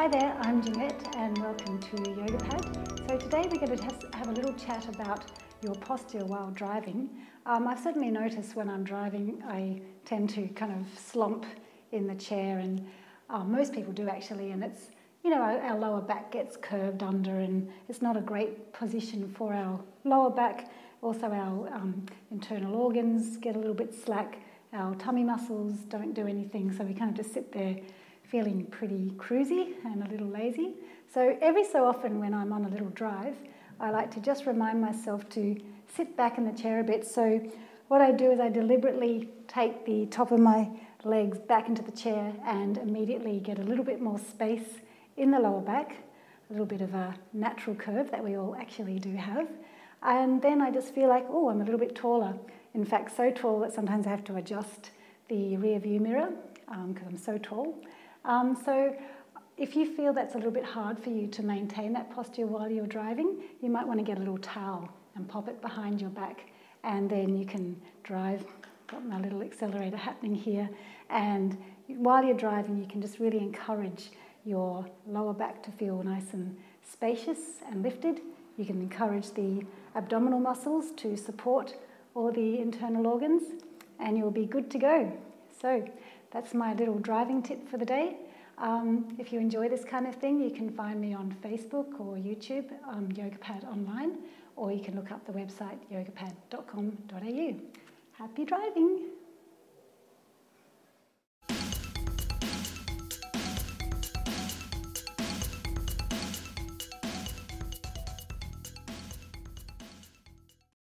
Hi there, I'm Jeanette and welcome to YogaPad. So today we're going to have a little chat about your posture while driving. I've certainly noticed when I'm driving I tend to kind of slump in the chair, and most people do actually, and it's, you know, our lower back gets curved under and it's not a great position for our lower back. Also our internal organs get a little bit slack, our tummy muscles don't do anything, so we kind of just sit there feeling pretty cruisy and a little lazy. So every so often when I'm on a little drive, I like to just remind myself to sit back in the chair a bit. So what I do is I deliberately take the top of my legs back into the chair and immediately get a little bit more space in the lower back, a little bit of a natural curve that we all actually do have. And then I just feel like, oh, I'm a little bit taller. In fact, so tall that sometimes I have to adjust the rear view mirror because I'm so tall. So if you feel that's a little bit hard for you to maintain that posture while you're driving, you might want to get a little towel and pop it behind your back, and then you can drive. Got my little accelerator happening here, and while you're driving you can just really encourage your lower back to feel nice and spacious and lifted. You can encourage the abdominal muscles to support all the internal organs, and you'll be good to go. So that's my little driving tip for the day. If you enjoy this kind of thing, you can find me on Facebook or YouTube, YogaPad Online, or you can look up the website yogapad.com.au. Happy driving!